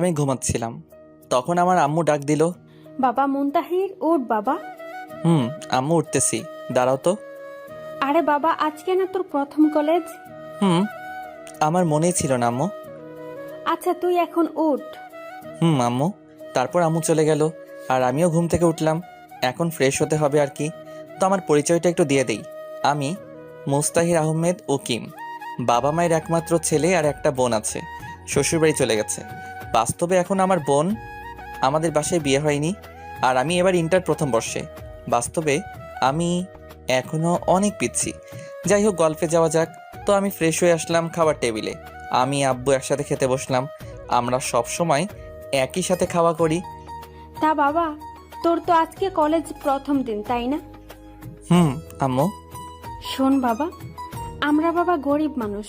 আমি ঘুমাচ্ছিলাম, তখন আমার আম্মু ডাক দিল। বাবা মুনতাহির, ওঠ বাবা। আম্মু উঠতেছি, দাঁড়াও তো। আরে বাবা, আজকে না তোর প্রথম কলেজ? হুম আমার মনেই ছিল না আম্মু। আচ্ছা তুই এখন ওঠ। আম্মু। তারপর আম্মু চলে গেল আর আমিও ঘুম থেকে উঠলাম। এখন ফ্রেশ হতে হবে আর কি। তো আমার পরিচয়টা একটু দিয়ে দেই। আমি মুস্তাহির আহমেদ উকিম। বাবা মায়ের একমাত্র ছেলে আর একটা বোন আছে, শ্বশুরবাড়ি চলে গেছে। বাস্তবে এখন আমার বোন, আমাদের বাসায় বিয়ে হয়নি, আর আমি এবার ইন্টার প্রথম বর্ষে। বাস্তবে আমি এখনো অনেক পিচ্ছি। যাই হোক, গল্পে যাওয়া যাক। তো আমি ফ্রেশ হয়ে আসলাম খাবার টেবিলে। আমি আব্বু একসাথে খেতে বসলাম। আমরা সব সময় একই সাথে খাওয়া করি। তা বাবা, তোর তো আজকে কলেজ প্রথম দিন, তাই না? আম্মু। শোন বাবা, আমরা বাবা গরিব মানুষ,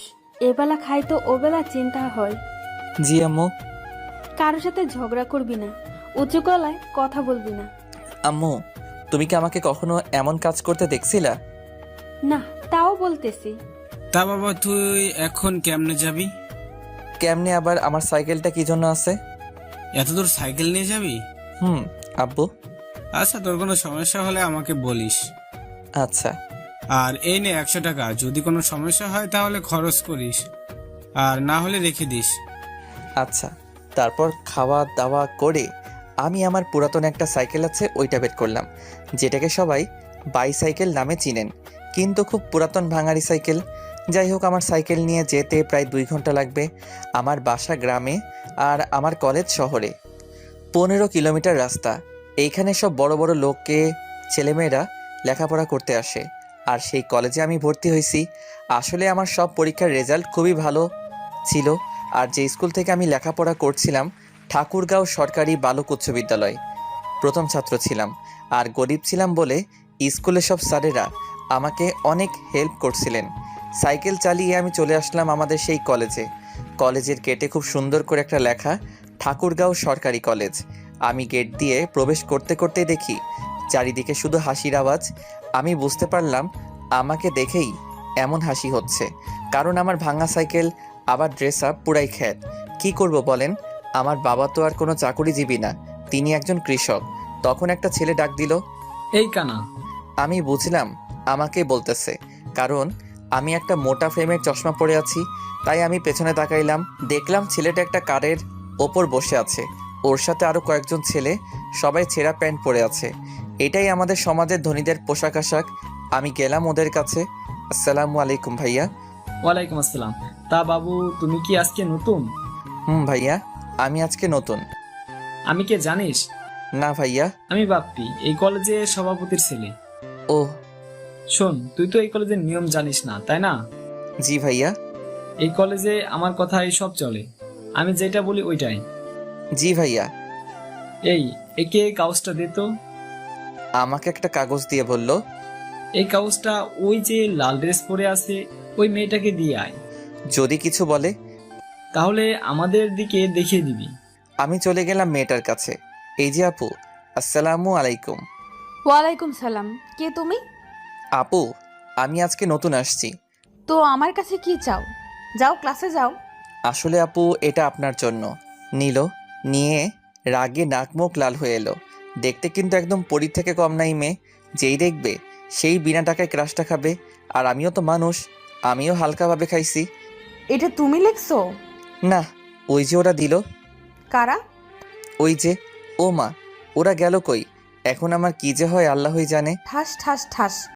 এবেলা খাই তো ওবেলা চিন্তা হয়। জি আম্মু। কারোর সাথে ঝগড়া করবি না, উঁচু গলায় কথা বলবি না। আম্মু, তুমি কি আমাকে কখনো এমন কাজ করতে দেখছিলা? না, তাও বলতেছি। তা বাবা, তুই এখন কেমনে যাবি? কেমনে আবার? আমার সাইকেলটা কি জন্য আছে? এত দূর সাইকেল নিয়ে যাবি? আব্বু। আচ্ছা, তোর কোনো সমস্যা হলে আমাকে বলিস। আচ্ছা। আর এই নে 100 টাকা, যদি কোনো সমস্যা হয় তাহলে খরচ করিস, আর না হলে রেখে দিস। আচ্ছা। তারপর খাওয়া দাওয়া করে আমি আমার পুরাতন একটা সাইকেল আছে ওইটা বের করলাম, যেটাকে সবাই বাইসাইকেল নামে চিনেন, কিন্তু খুব পুরাতন ভাঙাড়ি সাইকেল। যাই হোক, আমার সাইকেল নিয়ে যেতে প্রায় 2 ঘন্টা লাগবে। আমার বাসা গ্রামে আর আমার কলেজ শহরে। 15 কিলোমিটার রাস্তা। এইখানে সব বড় বড় লোককে ছেলেমেয়েরা লেখাপড়া করতে আসে, আর সেই কলেজে আমি ভর্তি হয়েছি। আসলে আমার সব পরীক্ষার রেজাল্ট খুবই ভালো ছিল। আর যে স্কুল থেকে আমি লেখাপড়া করছিলাম, ঠাকুরগাঁও সরকারি বালক উচ্চ বিদ্যালয়, প্রথম ছাত্র ছিলাম। আর গরিব ছিলাম বলে স্কুলের সব স্যারেরা আমাকে অনেক হেল্প করছিলেন। সাইকেল চালিয়ে আমি চলে আসলাম আমাদের সেই কলেজে। কলেজের গেটে খুব সুন্দর করে একটা লেখা, ঠাকুরগাঁও সরকারি কলেজ। আমি গেট দিয়ে প্রবেশ করতে করতে দেখি চারিদিকে শুধু হাসির আওয়াজ। আমি বুঝতে পারলাম আমাকে দেখেই এমন হাসি হচ্ছে, কারণ আমার ভাঙা সাইকেল আবার ড্রেস আপ পুরাই খ্যাত। কি করব বলেন? আমার বাবা তো আর কোনো চাকুরিজীবী না, তিনি একজন কৃষক। তখন একটা ছেলে ডাক দিল। এই কানা। আমি বুঝলাম আমাকে বলতেছে, কারণ আমি একটা মোটা ফ্রেমের চশমা পরে আছি। তাই আমি পেছনে তাকাইলাম, দেখলাম ছেলেটা একটা কারের ওপর বসে আছে, ওর সাথে আরও কয়েকজন ছেলে, সবাই ছেঁড়া প্যান্ট পরে আছে। এটাই আমাদের সমাজের ধনীদের পোশাক আশাক। আমি গেলাম ওদের কাছে। আসসালামু আলাইকুম ভাইয়া। ওয়ালাইকুম আসসালাম। তা বাবু, তুমি কি আজকে নতুন? ভাইয়া, আমি আজকে নতুন। আমি কে জানিস? না ভাইয়া। আমি বাপ্পি, এই কলেজে সভাপতির ছেলে। ও। শোন, তুই তো এই কলেজের নিয়ম জানিস না, তাই না? জি ভাইয়া। এই কলেজে আমার কথাই সব চলে, আমি যেটা বলি ওইটাই। জি ভাইয়া। এই, একে কাগজটা দে তো। আমাকে একটা কাগজ দিয়ে বলল, এই কাগজটা ওই যে লাল ড্রেস পরে আছে ওই মেয়েটাকে দিয়ে আয়। যদি কিছু বলে তাহলে আমাদের দিকে দেখিয়ে দিবি। আমি চলে গেলাম মেয়েটার কাছে। এই যে আপু, আসসালামু আলাইকুম। ওয়ালাইকুম সালাম। কে তুমি? আপু, আমি আজকে নতুন আসছি। তো আমার কাছে কি চাও? যাও ক্লাসে যাও। আসলে আপু, এটা আপনার জন্য। নিল, নিয়ে রাগে নাক মুখ লাল হয়ে এলো। দেখতে কিন্তু একদম পরীর থেকে কম নাই মেয়ে। যেই দেখবে সেই বিনা টাকায় ক্রাশটা খাবে। আর আমিও তো মানুষ, আমিও হালকাভাবে খাইছি। এটা তুমি লিখছো? না, ওই যে ওরা দিল। কারা? ওই যে। ও মা, ওরা গেল কই? এখন আমার কি যে হয় আল্লাহই জানে। ঠাস ঠাস ঠাস।